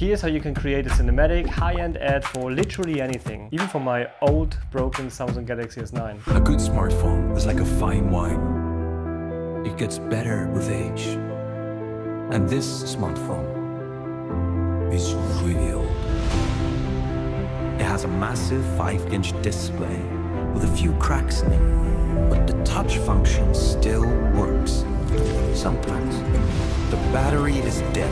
Here's how you can create a cinematic high-end ad for literally anything, even for my old broken Samsung Galaxy S9. A good smartphone is like a fine wine. It gets better with age. And this smartphone is really old. It has a massive 5-inch display with a few cracks in it, but the touch function still works. Sometimes. The battery is dead,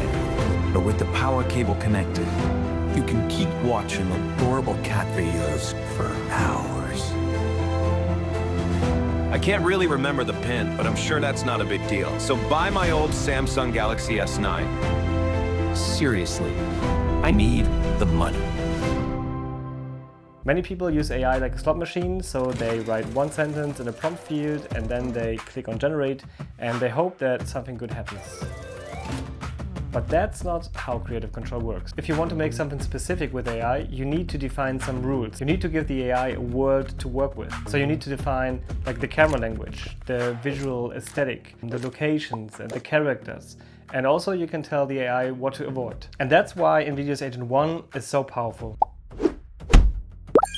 but with the power cable connected, you can keep watching adorable cat videos for hours. I can't really remember the pin, but I'm sure that's not a big deal. So buy my old Samsung Galaxy S9. Seriously, I need the money. Many people use AI like a slot machine, so they write one sentence in a prompt field and then they click on generate and they hope that something good happens. But that's not how creative control works. If you want to make something specific with AI, you need to define some rules. You need to give the AI a world to work with. So you need to define like the camera language, the visual aesthetic, the locations and the characters. And also you can tell the AI what to avoid. And that's why Invideo's Agent One is so powerful.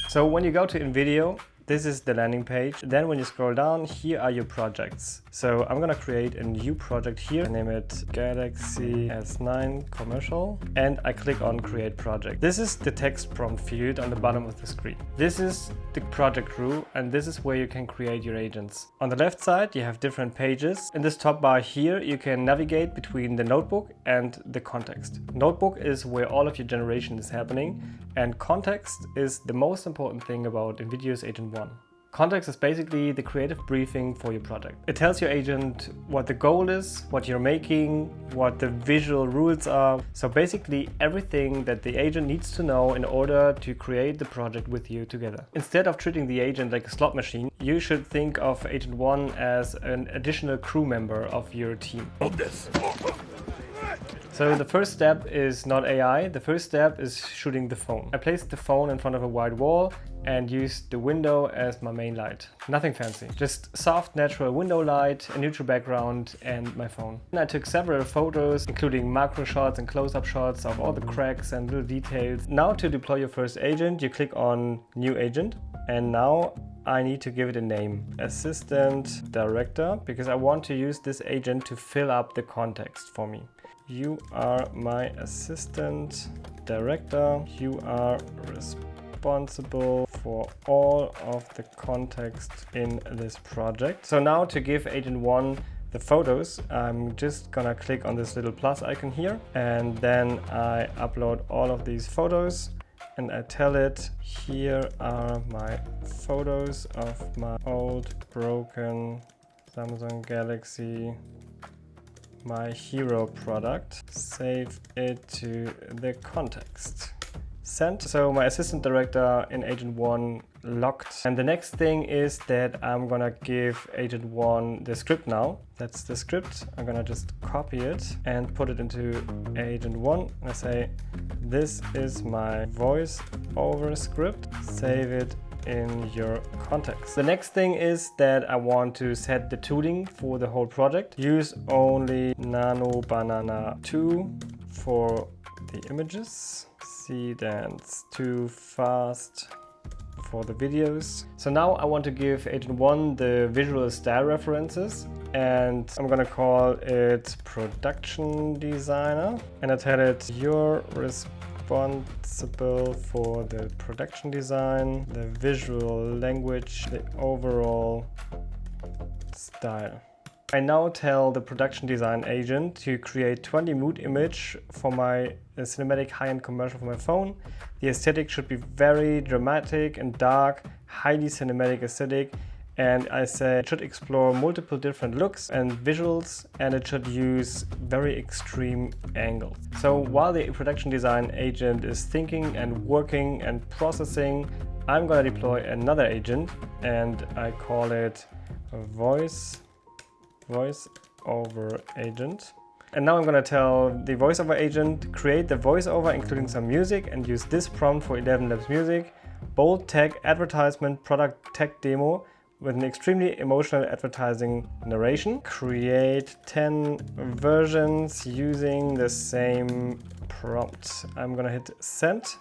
So when you go to Invideo, this is the landing page. Then when you scroll down, here are your projects. So I'm gonna create a new project here. I name it Galaxy S9 Commercial. And I click on Create Project. This is the text prompt field on the bottom of the screen. This is the project row, and this is where you can create your agents. On the left side, you have different pages. In this top bar here, you can navigate between the notebook and the context. Notebook is where all of your generation is happening, and context is the most important thing about Invideo's Agent One. Context is basically the creative briefing for your project. It tells your agent what the goal is, what you're making, what the visual rules are. So basically everything that the agent needs to know in order to create the project with you together. Instead of treating the agent like a slot machine, you should think of Agent One as an additional crew member of your team. So the first step is not AI, the first step is shooting the phone. I placed the phone in front of a white wall and used the window as my main light. Nothing fancy, just soft natural window light, a neutral background and my phone. And I took several photos, including macro shots and close-up shots of all the cracks and little details. Now to deploy your first agent, you click on New Agent, and now I need to give it a name, Assistant Director, because I want to use this agent to fill up the context for me. You are my assistant director. You are responsible for all of the context in this project. So now to give Agent One the photos, I'm just gonna click on this little plus icon here, and then I upload all of these photos and I tell it, here are my photos of my old broken Samsung Galaxy, my hero product. Save it to the context. Send. So my assistant director in Agent One locked. And the next thing is that I'm gonna give Agent One the script now. That's the script. I'm gonna just copy it and put it into Agent One. I say, this is my voiceover script. Save it in your context. The next thing is that I want to set the tooling for the whole project. Use only Nano Banana 2 for the images. Dance too fast for the videos. So now I want to give Agent One the visual style references, and I'm gonna call it Production Designer, and I tell it, you're responsible for the production design, the visual language, the overall style. I now tell the production design agent to create 20 mood image for my cinematic high-end commercial for my phone. The aesthetic should be very dramatic and dark, highly cinematic aesthetic, and I say it should explore multiple different looks and visuals, and it should use very extreme angles. So while the production design agent is thinking and working and processing, I'm gonna deploy another agent, and I call it Voiceover Agent. And now I'm gonna tell the Voiceover Agent, create the voiceover including some music, and use this prompt for ElevenLabs music, bold tag, advertisement, product tag demo, with an extremely emotional advertising narration. Create 10 versions using the same prompt. I'm gonna hit send.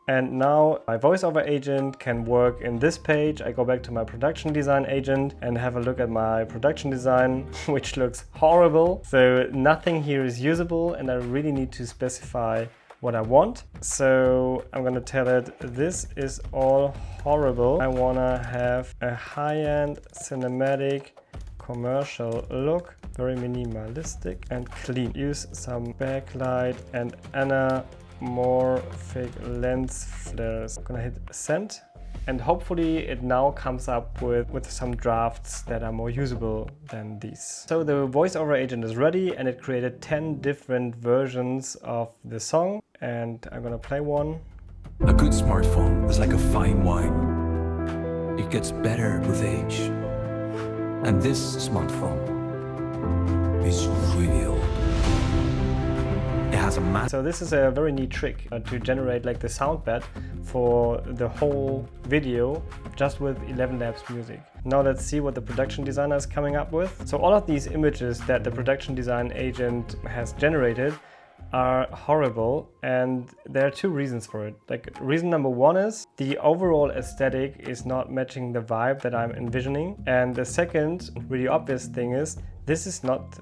And now my voiceover agent can work in this page. I go back to my production design agent and have a look at my production design, which looks horrible. So nothing here is usable, and I really need to specify what I want. So I'm gonna tell it, this is all horrible. I wanna have a high-end cinematic commercial look, very minimalistic and clean. Use some backlight and anamorphic lens flares. I'm gonna hit send, and hopefully it now comes up with some drafts that are more usable than these. So the voiceover agent is ready, and it created 10 different versions of the song, and I'm gonna play one. A good smartphone is like a fine wine. It gets better with age. And this smartphone is really old. It has a So this is a very neat trick to generate like the sound bed for the whole video just with ElevenLabs music. Now let's see what the production designer is coming up with. So all of these images that the production design agent has generated are horrible, and there are two reasons for it. Like, reason number one is the overall aesthetic is not matching the vibe that I'm envisioning, and the second really obvious thing is this is not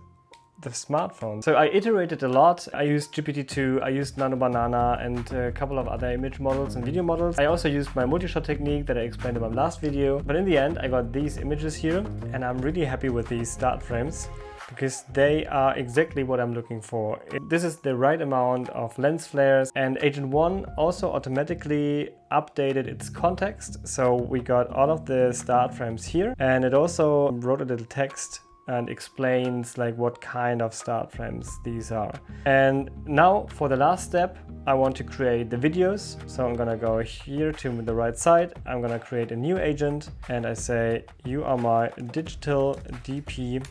the smartphone. So I iterated a lot. I used GPT-2, I used Nano Banana, and a couple of other image models and video models. I also used my multi-shot technique that I explained in my last video, but in the end I got these images here, and I'm really happy with these start frames, because they are exactly what I'm looking for. This is the right amount of lens flares, and AgentOne also automatically updated its context. So we got all of the start frames here, and it also wrote a little text and explains like what kind of start frames these are. And now for the last step, I want to create the videos. So I'm gonna go here to the right side. I'm gonna create a new agent, and I say, you are my digital DP,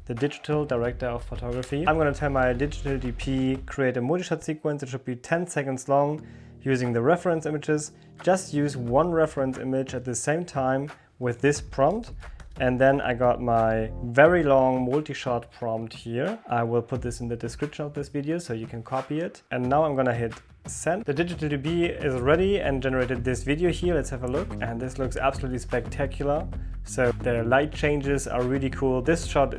the digital director of photography. I'm gonna tell my digital DP, create a multi-shot sequence. It should be 10 seconds long using the reference images. Just use one reference image at the same time with this prompt. And then I got my very long multi-shot prompt here. I will put this in the description of this video so you can copy it. And now I'm gonna hit send. The digital DB is ready and generated this video here. Let's have a look. And this looks absolutely spectacular. So the light changes are really cool. This shot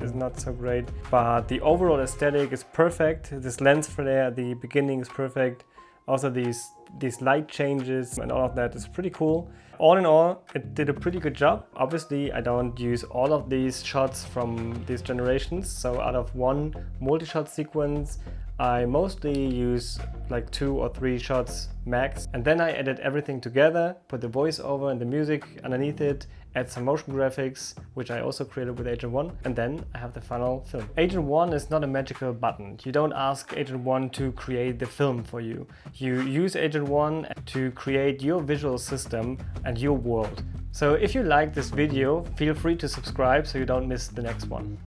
is not so great, but the overall aesthetic is perfect. This lens flare at the beginning is perfect. Also these light changes and all of that is pretty cool. All in all, it did a pretty good job. Obviously, I don't use all of these shots from these generations. So out of one multi-shot sequence, I mostly use like 2 or 3 shots max. And then I edit everything together, put the voiceover and the music underneath it, add some motion graphics, which I also created with AgentOne, and then I have the final film. AgentOne is not a magical button. You don't ask AgentOne to create the film for you. You use AgentOne to create your visual system and your world. So if you like this video, feel free to subscribe so you don't miss the next one.